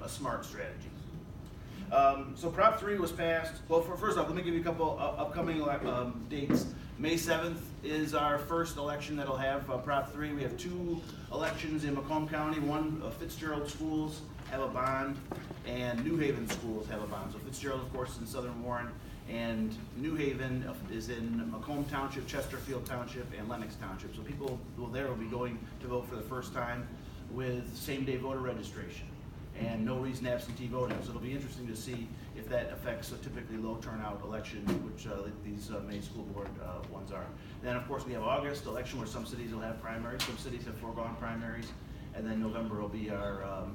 a smart strategy. So Prop 3 was passed. Well, first off, let me give you a couple upcoming dates. May 7th is our first election that'll have Prop 3. We have 2 elections in Macomb County. One, Fitzgerald schools have a bond, and New Haven schools have a bond. So Fitzgerald, of course, is in Southern Warren, and New Haven is in Macomb Township, Chesterfield Township, and Lenox Township. So people will be going to vote for the first time with same-day voter registration and no reason absentee voting. So it'll be interesting to see if that affects a typically low turnout election, which these May school board ones are. Then of course we have August election where some cities will have primaries, some cities have foregone primaries, and then November will be our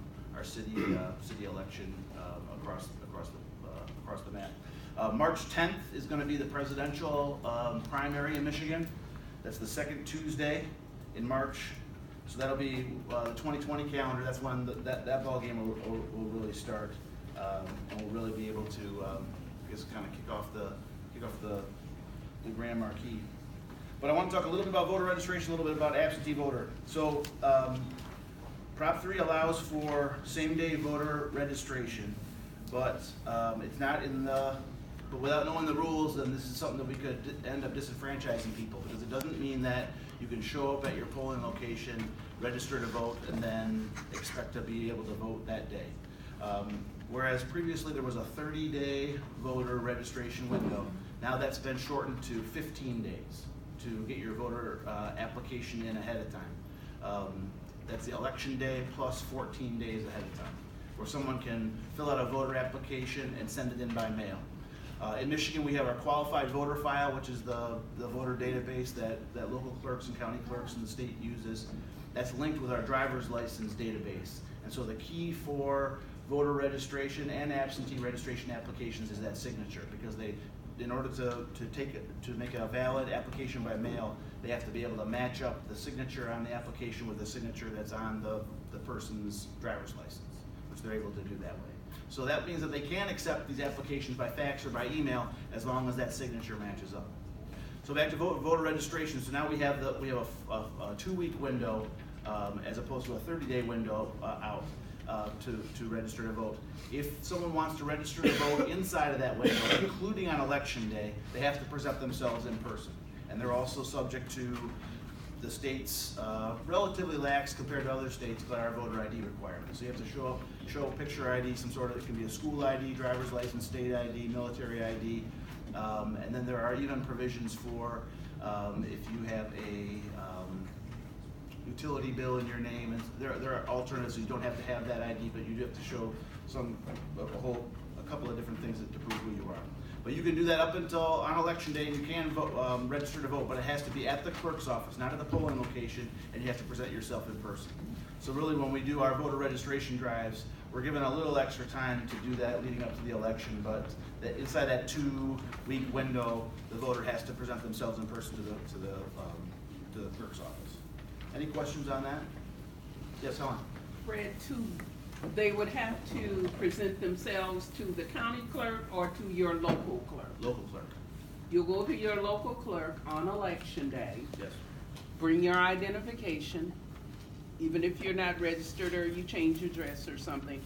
city election across the map. March 10th is going to be the presidential primary in Michigan. That's the second Tuesday in March. So that'll be the 2020 calendar. That's when that ball game will really start, and we'll really be able to just kind of kick off the grand marquee. But I want to talk a little bit about voter registration, a little bit about absentee voter. So Prop 3 allows for same-day voter registration, but it's not in the. But without knowing the rules, then this is something that we could end up disenfranchising people, because it doesn't mean that you can show up at your polling location, register to vote, and then expect to be able to vote that day. Whereas previously there was a 30-day voter registration window. Now that's been shortened to 15 days to get your voter application in ahead of time. That's the election day plus 14 days ahead of time, where someone can fill out a voter application and send it in by mail. In Michigan, we have our qualified voter file, which is the voter database that local clerks and county clerks in the state uses. That's linked with our driver's license database. And so the key for voter registration and absentee registration applications is that signature, because in order to make a valid application by mail, they have to be able to match up the signature on the application with the signature that's on the person's driver's license, which they're able to do that way. So that means that they can accept these applications by fax or by email as long as that signature matches up. So back to voter registration. So now we have a 2-week window as opposed to a 30-day window out to register to vote. If someone wants to register to vote inside of that window, including on election day, they have to present themselves in person, and they're also subject to the state's relatively lax compared to other states, but our voter ID requirements. So you have to show a picture ID, some sort of, it can be a school ID, driver's license, state ID, military ID, and then there are even provisions for if you have a utility bill in your name, and there are alternatives. So you don't have to have that ID, but you do have to show a couple of different things to prove who you are. But you can do that up until on election day, and you can vote, register to vote, but it has to be at the clerk's office, not at the polling location, and you have to present yourself in person. So really, when we do our voter registration drives, we're given a little extra time to do that leading up to the election, but inside that 2-week window, the voter has to present themselves in person to the clerk's office. Any questions on that? Yes, Helen? Fred, they would have to present themselves to the county clerk or to your local clerk? Local clerk. You'll go to your local clerk on election day. Yes. Bring your identification, even if you're not registered or you change your address or something,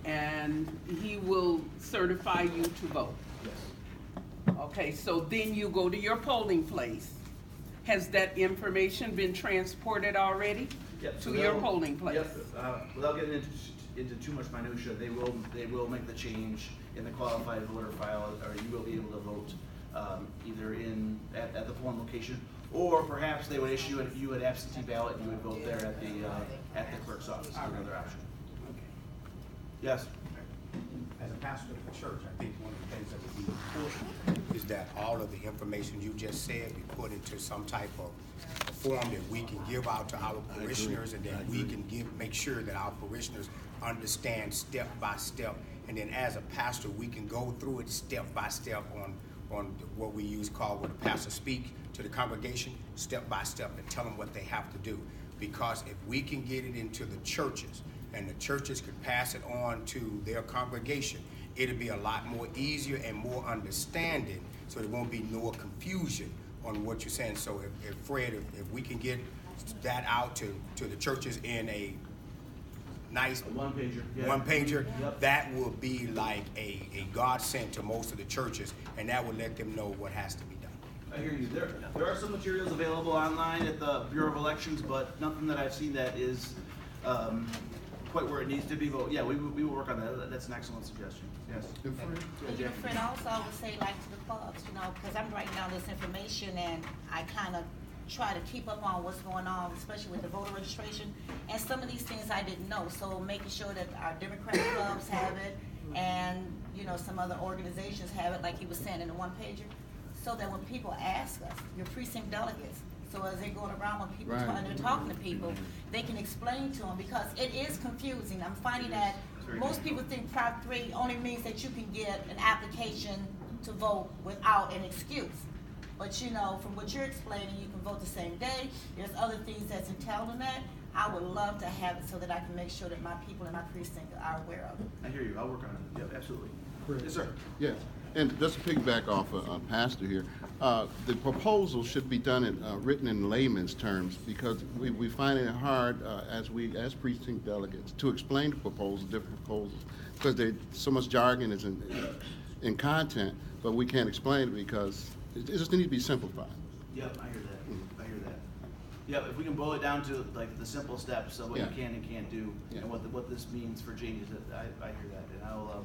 and he will certify you to vote. Yes. Okay, so then you go to your polling place. Has that information been transported already to your polling place? Yep. Without getting into too much minutia, they will make the change in the qualified voter file, or you will be able to vote either at the polling location, or perhaps they would issue you an absentee ballot and you would vote there at the clerk's office. Another option. Okay. Yes. As a pastor of the church, I think one of the things that would be important is that all of the information you just said be put into some type of form that we can give out to our parishioners, and then we can make sure that our parishioners understand step by step. And then as a pastor, we can go through it step by step on what we call when the pastor speak to the congregation, step by step, and tell them what they have to do. Because if we can get it into the churches, and the churches could pass it on to their congregation, it'll be a lot more easier and more understanding, so there won't be no confusion on what you're saying. So if Fred, if we can get that out to the churches in a nice A one-pager, yeah. one pager, Yep. that will be like a godsend to most of the churches, and that will let them know what has to be done. I hear you. There are some materials available online at the Bureau of Elections, but nothing that I've seen that is quite where it needs to be. But yeah, we will work on that. That's an excellent suggestion. Yes. And your friend also, I would say, like to the clubs, you know, because I'm writing down this information and I kind of try to keep up on what's going on, especially with the voter registration. And some of these things I didn't know, so making sure that our Democratic clubs have it and, you know, some other organizations have it, like he was saying in the one pager, so that when people ask us, your precinct delegates, so as they're going around when people, and they're talking to people, they can explain to them, because it is confusing. I'm finding that most people think Prop 3 only means that you can get an application to vote without an excuse. But you know, from what you're explaining, you can vote the same day. There's other things that's entailed in that. I would love to have it so that I can make sure that my people in my precinct are aware of it. I hear you. I'll work on it. Yep, absolutely. Yes, sir. Yes, and just to piggyback off Pastor here, the proposal should be done in, written in layman's terms, because we find it hard as precinct delegates to explain the proposals, different proposals, because there's so much jargon is in content, but we can't explain it because it just needs to be simplified. Yep, I hear that. I hear that. Yep, if we can boil it down to like the simple steps of what you can and can't do, and what this means for changes, I hear that, and I'll.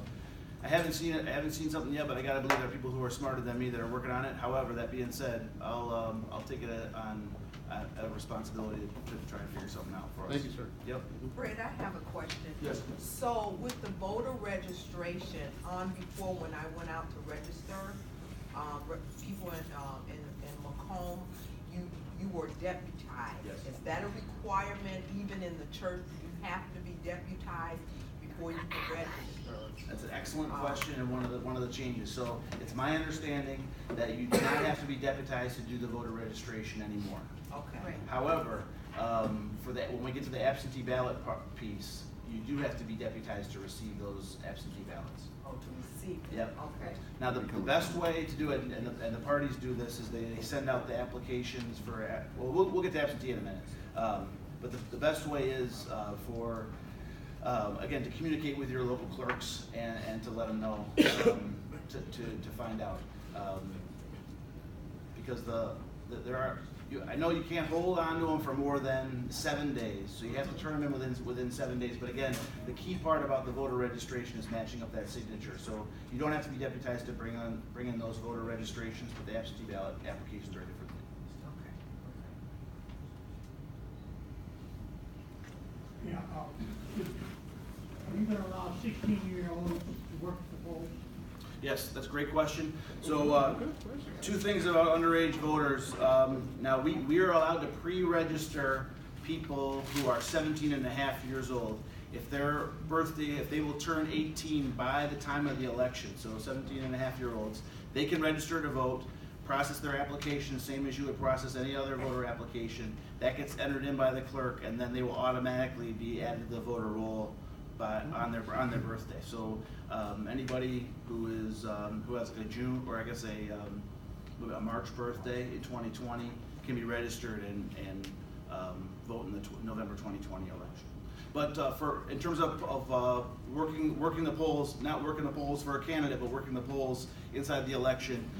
I haven't seen it. I haven't seen something yet, but I gotta believe there are people who are smarter than me that are working on it. However, that being said, I'll take it on a responsibility to try and figure something out for us. Thank you, sir. Yep. Fred, I have a question. Yes. So with the voter registration, before when I went out to register, people in Macomb, you were deputized. Yes. Is that a requirement even in the church? You have to be deputized before you can register? That's an excellent question, and one of the changes. So it's my understanding that you do not have to be deputized to do the voter registration anymore. Okay. However, for that, when we get to the absentee ballot piece, you do have to be deputized to receive those absentee ballots. Oh, to receive it? Yep. Okay. Now, the best way to do it, and the parties do this, is they send out the applications for, well, we'll get to absentee in a minute. But the best way is for, again, to communicate with your local clerks and to let them know, to find out. Because there are, I know you can't hold on to them for more than 7 days, so you have to turn them in within 7 days. But again, the key part about the voter registration is matching up that signature. So you don't have to be deputized to bring in those voter registrations, but the absentee ballot applications are a different thing. Okay. Yeah, are you gonna allow 16-year-olds to work at the polls? Yes, that's a great question. So, two things about underage voters. Now, we are allowed to pre-register people who are 17 and a half years old. If their birthday, if they will turn 18 by the time of the election, so 17 and a half year olds, they can register to vote, process their application, same as you would process any other voter application. That gets entered in by the clerk, and then they will automatically be added to the voter roll on their birthday. So anybody who has like a June, or I guess a March birthday in 2020 can be registered and vote in the November 2020 election. But in terms of working the polls, not working the polls for a candidate, but working the polls inside the election,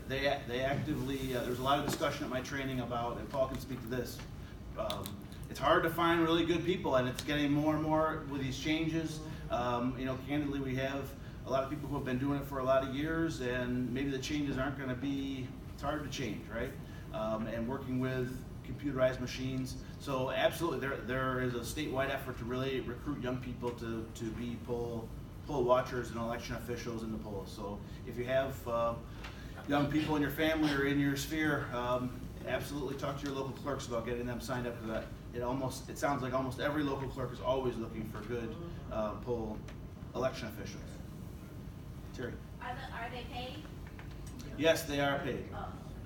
they actively. There's a lot of discussion at my training about, and Paul can speak to this. It's hard to find really good people, and it's getting more and more with these changes. Candidly, we have a lot of people who have been doing it for a lot of years, and maybe the changes aren't going to be. It's hard to change, right? And working with computerized machines. So absolutely, there is a statewide effort to really recruit young people to be poll watchers and election officials in the polls. So if you have young people in your family or in your sphere, absolutely talk to your local clerks about getting them signed up, because it sounds like almost every local clerk is always looking for good poll election officials. Terry? Are they paid? Yes, they are paid.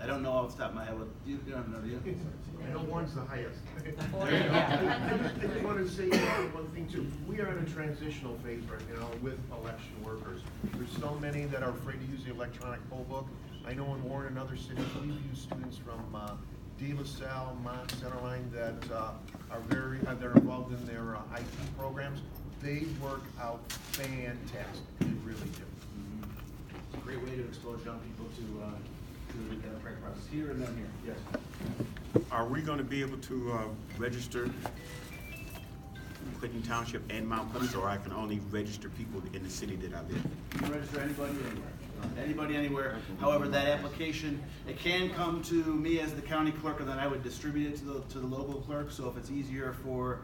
I don't know off the top of my head. You don't know, do you? I know one's the highest. There you go. I want to say one thing too. We are in a transitional phase right now with election workers. There's so many that are afraid to use the electronic poll book. I know in Warren and other cities, we've used students from De La Salle, Mont Centerline that they're involved in their IT programs. They work out fantastic. They really do. It's a great way to expose young people to the democratic process here and then here. Yes. Are we gonna be able to register Clinton Township and Mount Pleasant, or I can only register people in the city that I live in? You can register anybody anywhere. Anybody anywhere. However, that application, it can come to me as the county clerk, and then I would distribute it to the local clerk. So if it's easier for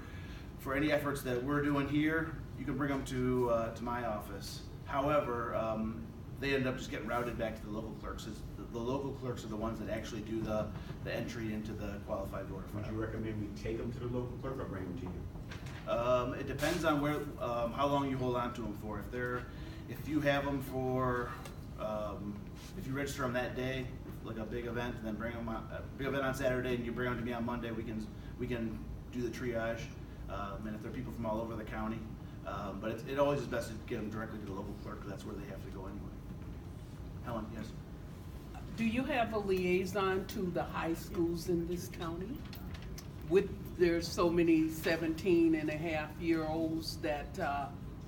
any efforts that we're doing here, you can bring them to my office. However, they end up just getting routed back to the local clerks. The local clerks are the ones that actually do the entry into the qualified voter file. Would you recommend we take them to the local clerk or bring them to you? It depends on where, how long you hold on to them for. If you have them for, if you register them that day, like a big event, and then bring them on, big event on Saturday, and you bring them to me on Monday, we can do the triage. And if they're people from all over the county, but it always is best to get them directly to the local clerk, because that's where they have to go anyway. Helen, yes? Do you have a liaison to the high schools in this county? There's so many 17-and-a-half-year-olds that,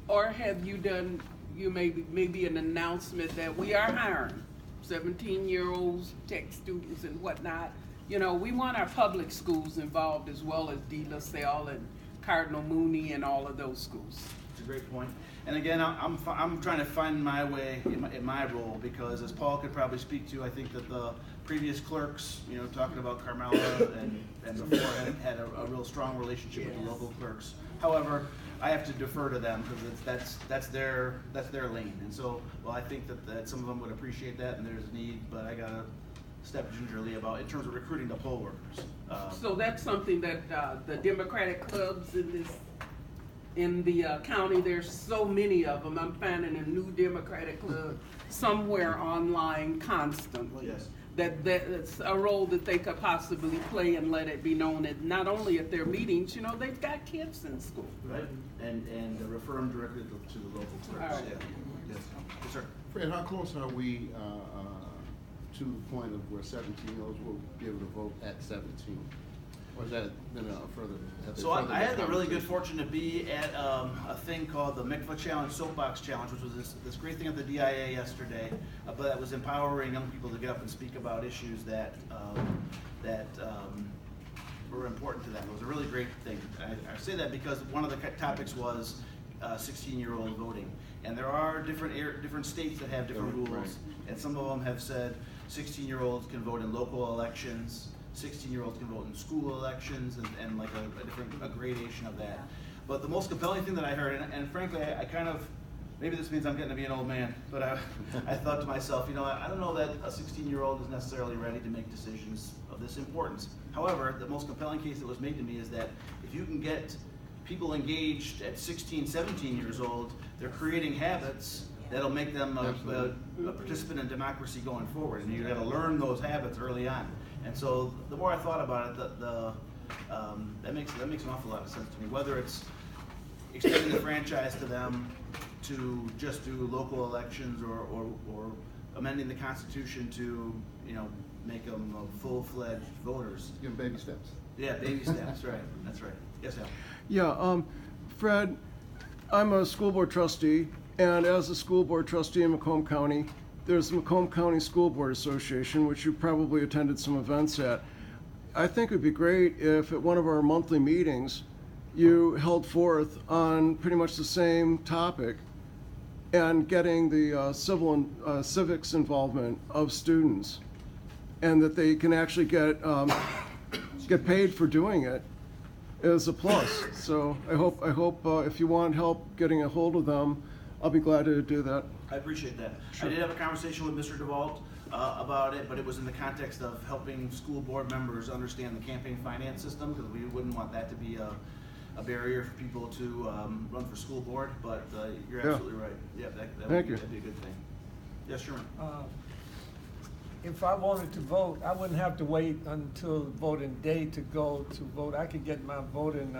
or have you done, maybe an announcement that we are hiring 17-year-olds, tech students and whatnot? You know, we want our public schools involved as well as De La Salle and Cardinal Mooney and all of those schools. It's a great point. And again, I'm trying to find my way in my role, because as Paul could probably speak to, I think that the previous clerks, you know, talking about Carmela and before had a real strong relationship with the local clerks. However, I have to defer to them, because that's their lane. And so, well, I think that some of them would appreciate that, and there's a need, but I gotta step gingerly about in terms of recruiting the poll workers. So that's something that the Democratic clubs in the county, there's so many of them. I'm finding a new Democratic club somewhere online constantly. Yes. That's a role that they could possibly play, and let it be known that not only at their meetings, you know, they've got kids in school. Right, and refer them directly to the local clerks. All right. Yeah. Yes, sir. Fred, how close are we to the point of where 17-year-olds will be able to vote at 17? Or has that been further? So I had the really good fortune to be at a thing called the Mikvah Challenge, Soapbox Challenge, which was this great thing at the DIA yesterday, but that was empowering young people to get up and speak about issues that were important to them. It was a really great thing. I say that because one of the topics was 16-year-old voting, and there are different states that have different rules, right. And some of them have said 16-year-olds can vote in local elections. 16-year-olds can vote in school elections, and like a gradation of that. But the most compelling thing that I heard, and frankly, I kind of, maybe this means I'm getting to be an old man, but I thought to myself, you know, I don't know that a 16-year-old is necessarily ready to make decisions of this importance. However, the most compelling case that was made to me is that if you can get people engaged at 16, 17 years old, they're creating habits that'll make them a participant in democracy going forward, and you got to learn those habits early on. And so the more I thought about it, that makes an awful lot of sense to me. Whether it's extending the franchise to them to just do local elections, or amending the Constitution to, you know, make them full-fledged voters. Give them baby steps. Yeah, baby steps. Right. That's right. Yes, Al. Yeah, Fred, I'm a school board trustee, and as a school board trustee in Macomb County, there's the Macomb County School Board Association, which you probably attended some events at. I think it'd be great if at one of our monthly meetings, you held forth on pretty much the same topic and getting the civil and civics involvement of students, and that they can actually get paid for doing it is a plus. So I hope if you want help getting a hold of them, I'll be glad to do that. I appreciate that. Sure. I did have a conversation with Mr. DeVault about it, but it was in the context of helping school board members understand the campaign finance system, because we wouldn't want that to be a barrier for people to run for school board. But you're absolutely right. Yeah, that'd be a good thing. Yes, Sherman. If I wanted to vote, I wouldn't have to wait until voting day to go to vote. I could get my voting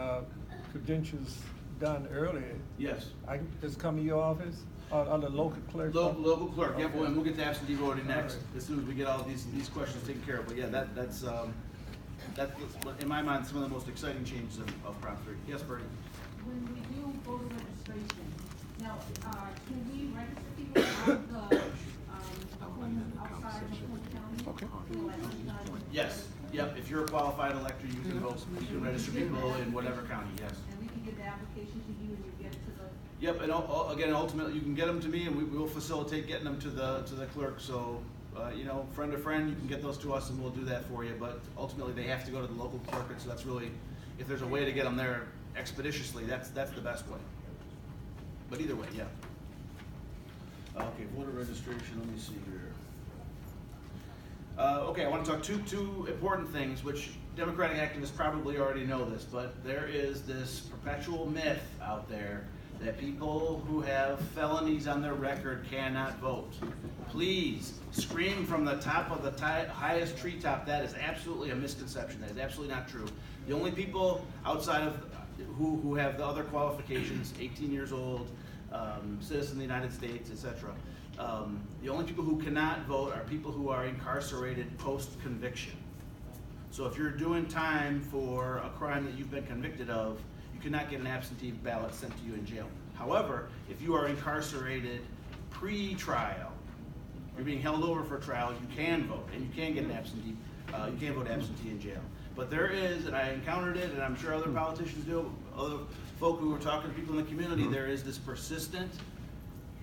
credentials done earlier. Yes. I can just come to your office, or the local clerk? Local clerk. Okay. Yeah, and we'll get to absentee voting next, as soon as we get all these questions taken care of. But yeah, that's that's, in my mind, some of the most exciting changes of Prop 3. Yes, Bertie? When we do voter registration, now, can we register people out the, outside of Macomb County? Okay. Yes, yep, if you're a qualified elector, you can vote, you can register people in whatever county, yes. And we can get the application to you and you get it to the. Yep, and again, ultimately, you can get them to me and we will facilitate getting them to the clerk, so, you know, friend to friend, you can get those to us and we'll do that for you, but ultimately, they have to go to the local clerk, and so that's really, if there's a way to get them there expeditiously, that's the best way. But either way, yeah. Okay, voter registration, let me see here. Okay, I want to talk two important things, which Democratic activists probably already know this, but there is this perpetual myth out there that people who have felonies on their record cannot vote. Please scream from the top of the highest treetop. That is absolutely a misconception. That is absolutely not true. The only people outside of who have the other qualifications, 18 years old, citizen of the United States, etc. The only people who cannot vote are people who are incarcerated post-conviction. So if you're doing time for a crime that you've been convicted of, you cannot get an absentee ballot sent to you in jail. However, if you are incarcerated pre-trial, you're being held over for trial, you can vote, and you can get an absentee, you can vote absentee in jail. But there is, and I encountered it, and I'm sure other politicians do, other folk who are talking to people in the community, there is this persistent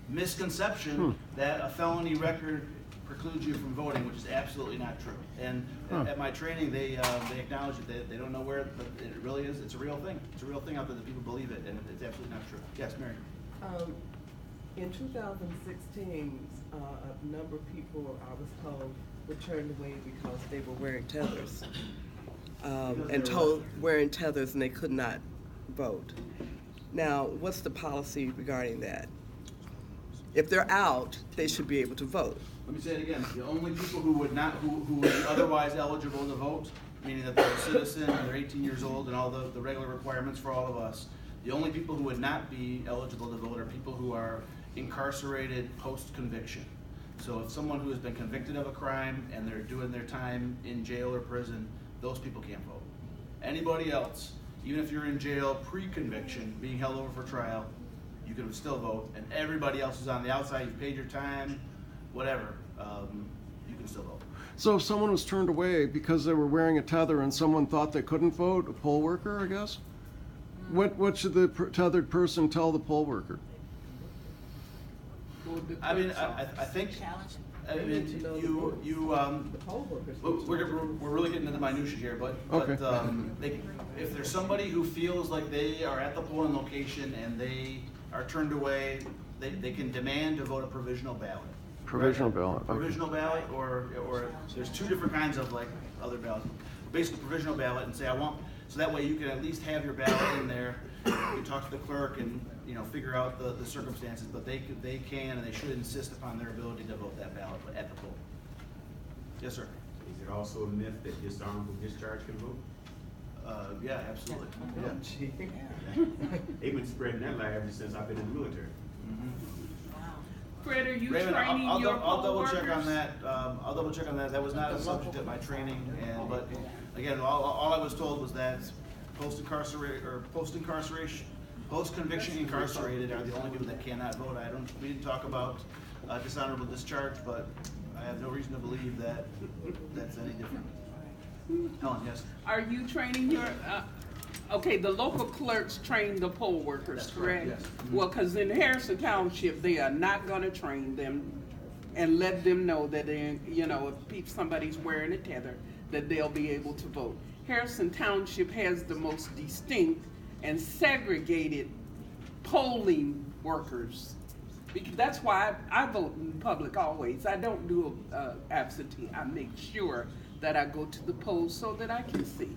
misconception that a felony record precludes you from voting, which is absolutely not true. And at my training, they acknowledge it. They don't know where, but it really is. It's a real thing. It's a real thing out there that people believe it, and it's absolutely not true. Yes, Mary. In 2016, a number of people, I was told, were turned away because they were wearing tethers, wearing tethers, and they could not vote. Now, what's the policy regarding that? If they're out, they should be able to vote. Let me say it again. The only people who would be otherwise eligible to vote, meaning that they're a citizen and they're 18 years old and all the regular requirements for all of us, the only people who would not be eligible to vote are people who are incarcerated post-conviction. So if someone who has been convicted of a crime and they're doing their time in jail or prison, those people can't vote. Anybody else, even if you're in jail pre-conviction, being held over for trial, you can still vote, and everybody else is on the outside. You've paid your time, whatever, you can still vote. So if someone was turned away because they were wearing a tether and someone thought they couldn't vote, a poll worker, I guess? What should the tethered person tell the poll worker? I mean, I think, I mean, we're really getting into the minutiae here, but if there's somebody who feels like they are at the polling location and they are turned away, they can demand to vote a provisional ballot. Provisional ballot. Okay. Provisional ballot, or there's two different kinds of like other ballots. Basically, provisional ballot, and say I want, so that way you can at least have your ballot in there. You talk to the clerk and figure out the circumstances, but they can and they should insist upon their ability to vote that ballot at the poll. Yes, sir. Is it also a myth that dishonorable discharge can vote? Yeah, absolutely. Yeah. They've been spreading that lie ever since I've been in the military. Fred, are you Raymond, training I'll your double poll check on workers? that. I'll double check on that. That was not a subject at my training, but again, all I was told was that post-conviction incarcerated are the only people that cannot vote. We didn't talk about dishonorable discharge, but I have no reason to believe that that's any different. Helen, yes. Are you training your? Okay, the local clerks train the poll workers, That's correct, correct? yes. Well, because in Harrison Township, they are not going to train them and let them know that if somebody's wearing a tether, that they'll be able to vote. Harrison Township has the most distinct and segregated polling workers. Because that's why I vote in public always. I don't do absentee. I make sure that I go to the polls so that I can see.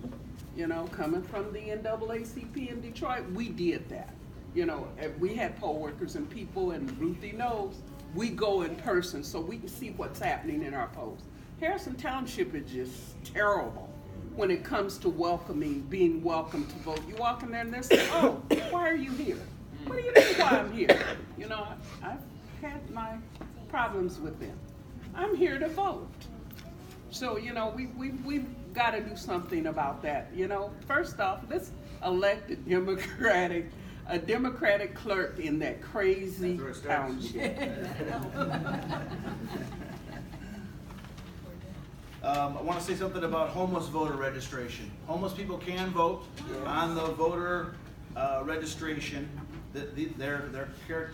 Coming from the NAACP in Detroit, we did that. We had poll workers and people, and Ruthie knows, we go in person so we can see what's happening in our polls. Harrison Township is just terrible when it comes to being welcome to vote. You walk in there and they're saying, oh, why are you here? What do you mean why I'm here? I've had my problems with them. I'm here to vote. So, we gotta do something about that, you know? First off, let's elect a Democratic clerk in that crazy That's where it starts. township. I want to say something about homeless voter registration. Homeless people can vote on the voter registration. They're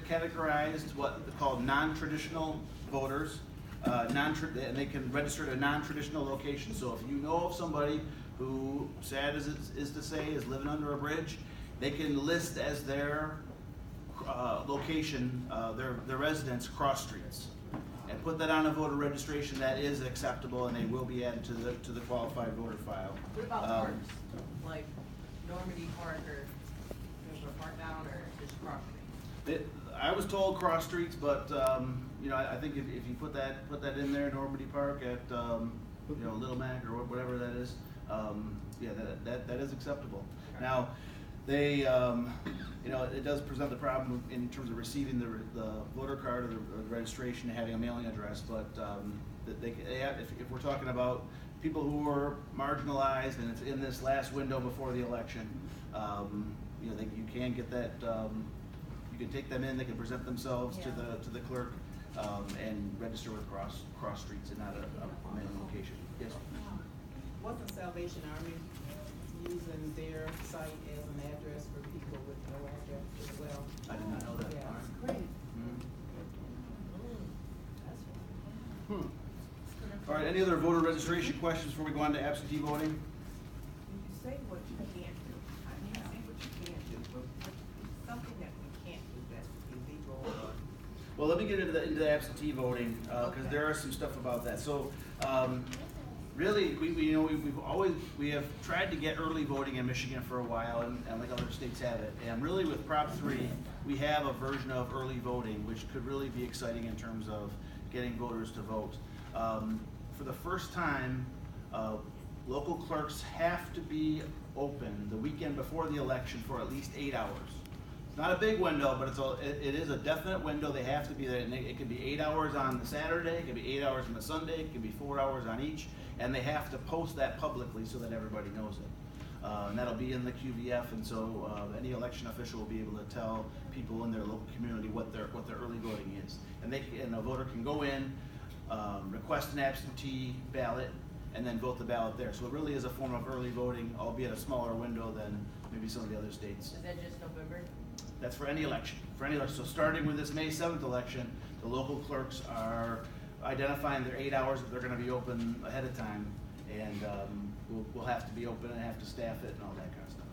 categorized what they call non-traditional voters, and they can register at a non-traditional location. So if you know of somebody who, sad as it is to say, is living under a bridge, they can list as their location, their residence, cross streets, and put that on a voter registration. That is acceptable, and they will be added to the qualified voter file. What about parks, like Normandy Park or Park Down or just Cross Street? I was told cross streets, but you know, I think if you put that in there, Normandy Park at you know, Little Mac or whatever that is, yeah, that is acceptable. Now, they you know, it does present the problem in terms of receiving the voter card or the registration and having a mailing address, but they have, if we're talking about people who are marginalized and it's in this last window before the election, you know, you can get that. You can take them in. They can present themselves to the clerk and register with cross streets and not a mailing location. Yes. Wasn't Salvation Army using their site as an address for people with no address as well? I did not know that. Yeah. All right. Great. All right. Any other voter registration questions before we go on to absentee voting? You say what you can't do. I can't say what you can't do, but something that we can't do that's illegal or. Well, let me get into the absentee voting because there is some stuff about that. So, really, we have tried to get early voting in Michigan for a while, and like other states have it. And really, with Prop 3, we have a version of early voting, which could really be exciting in terms of getting voters to vote. For the first time, local clerks have to be open the weekend before the election for at least 8 hours. It's not a big window, but it is a definite window. They have to be there. And it can be 8 hours on the Saturday, it can be 8 hours on the Sunday, it can be 4 hours on each, and they have to post that publicly so that everybody knows it. And that'll be in the QVF, and so any election official will be able to tell people in their local community what their early voting is. And a voter can go in, request an absentee ballot, and then vote the ballot there. So it really is a form of early voting, albeit a smaller window than maybe some of the other states. Is that just November? That's for any election. So starting with this May 7th election, the local clerks are identifying their 8 hours that they're going to be open ahead of time, and we'll have to be open and have to staff it and all that kind of stuff.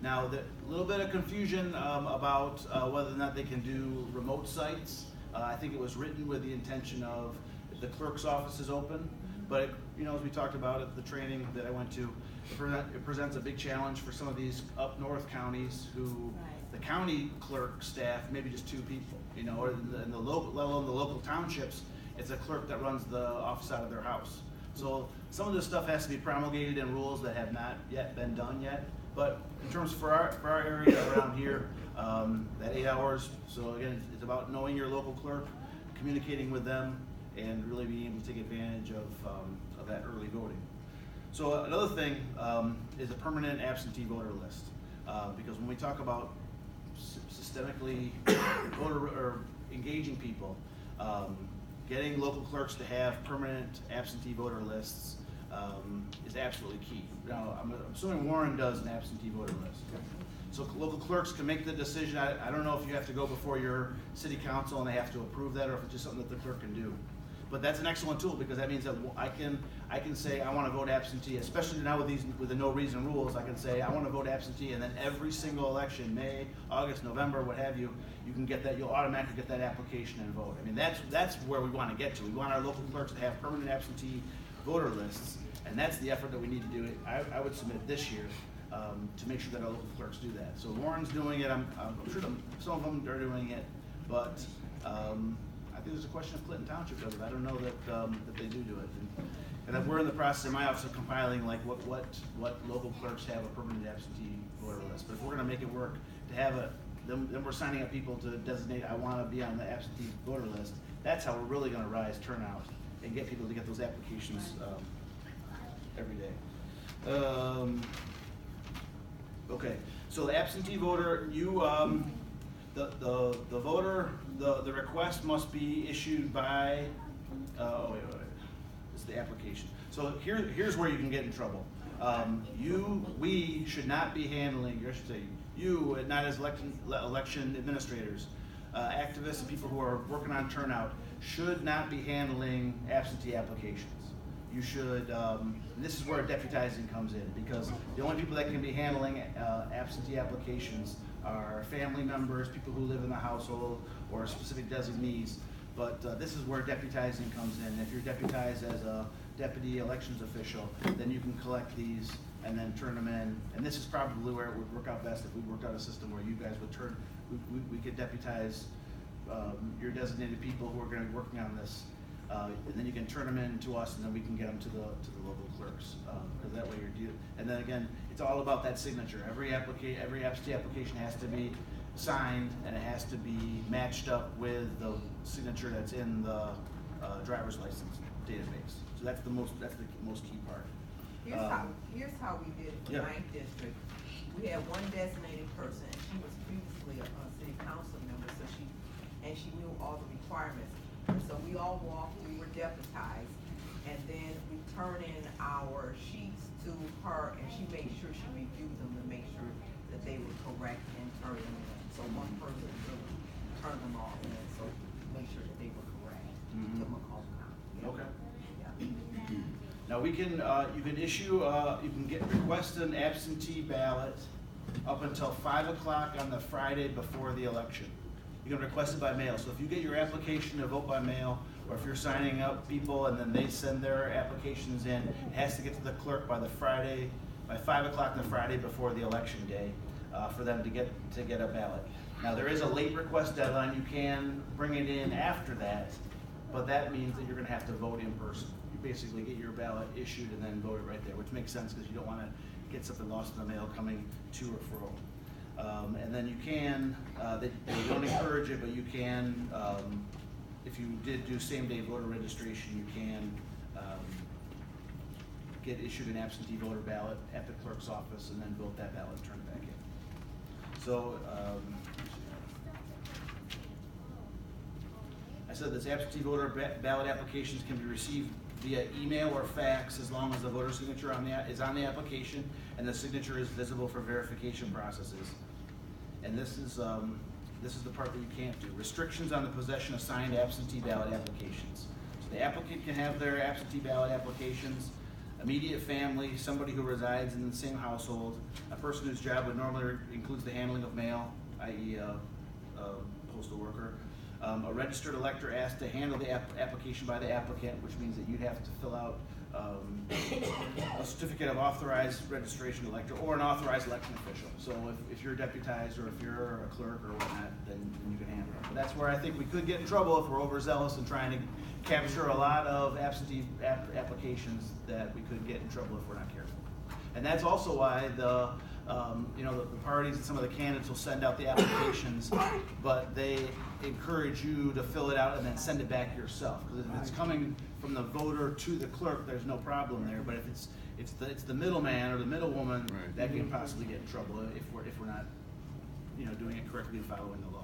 Now, a little bit of confusion about whether or not they can do remote sites. I think it was written with the intention of the clerk's office is open, but you know, as we talked about at the training that I went to, it presents a big challenge for some of these up north counties who the county clerk staff maybe just 2 people, you know, or in the local, let alone the local townships, it's a clerk that runs the office out of their house. So some of this stuff has to be promulgated in rules that have not yet been done yet. But in terms for our area around here, that 8 hours. So again, it's about knowing your local clerk, communicating with them, and really being able to take advantage of that early voting. So another thing is a permanent absentee voter list, because when we talk about systemically voter or engaging people, getting local clerks to have permanent absentee voter lists is absolutely key. Now, I'm assuming Warren does an absentee voter list. So local clerks can make the decision. I don't know if you have to go before your city council and they have to approve that, or if it's just something that the clerk can do. But that's an excellent tool, because that means that I can say I want to vote absentee, especially now with the no reason rules. I can say I want to vote absentee, and then every single election, May, August, November, what have you, you can get that. You'll automatically get that application and vote. I mean, that's where we want to get to. We want our local clerks to have permanent absentee voter lists, and that's the effort that we need to do. I would submit this year to make sure that our local clerks do that. So Warren's doing it. I'm sure some of them are doing it, but I think there's a question of Clinton Township does it. I don't know that they do it. And then we're in the process in my office of compiling like what local clerks have a permanent absentee voter list. But if we're going to make it work to have then we're signing up people to designate I want to be on the absentee voter list. That's how we're really going to rise turnout and get people to get those applications every day. Okay, so the absentee voter, you, the voter, the request must be issued by, wait, it's the application. So here's where you can get in trouble. We should not be handling, I should say, you, not as election administrators, activists and people who are working on turnout should not be handling absentee applications. You should, this is where deputizing comes in, because the only people that can be handling absentee applications are family members, people who live in the household, or specific designees. But this is where deputizing comes in. If you're deputized as a deputy elections official, then you can collect these and then turn them in. And this is probably where it would work out best if we worked out a system where you guys would turn, we could deputize your designated people who are going to be working on this. And then you can turn them in to us, and then we can get them to the local clerks. Because that way you're and then again, it's all about that signature. Every absentee application has to be signed, and it has to be matched up with the signature that's in the driver's license database. So that's the most key part. Here's how we did it for Yeah. 9th District. We had one designated person, and she was previously a city council member, so she knew all the requirements. So we all walked, we were deputized, and then we turned in our sheets to her, and she made sure she reviewed them to make sure that they were correct and turned them in. So one person really turned them all in, so make sure that they were correct to Macomb County. Okay. Yeah. Now we can, you can issue, you can request an absentee ballot up until 5 o'clock on the Friday before the election. You can request it by mail. So if you get your application to vote by mail, or if you're signing up people and then they send their applications in, it has to get to the clerk by 5 o'clock the Friday before the election day, for them to get a ballot. Now there is a late request deadline. You can bring it in after that, but that means that you're going to have to vote in person. You basically get your ballot issued and then vote it right there, which makes sense because you don't want to get something lost in the mail coming to or fro. And then you can, they don't encourage it, but you can, if you did do same-day voter registration, you can get issued an absentee voter ballot at the clerk's office and then vote that ballot and turn it back in. So, I said this absentee voter ballot applications can be received via email or fax as long as the voter signature is on the application and the signature is visible for verification processes. And this is the part that you can't do. Restrictions on the possession of signed absentee ballot applications. So the applicant can have their absentee ballot applications, immediate family, somebody who resides in the same household, a person whose job would normally includes the handling of mail, i.e. Postal worker, a registered elector asked to handle the application by the applicant, which means that you'd have to fill out a certificate of authorized registration elector or an authorized election official. So if you're deputized or if you're a clerk or whatnot, then you can handle it. But that's where I think we could get in trouble if we're overzealous and trying to capture a lot of absentee applications, that we could get in trouble if we're not careful. And that's also why the parties and some of the candidates will send out the applications, but they encourage you to fill it out and then send it back yourself. Because if it's coming from the voter to the clerk, there's no problem there. But if it's the middleman or the middlewoman, that can possibly get in trouble if we're not, doing it correctly and following the law.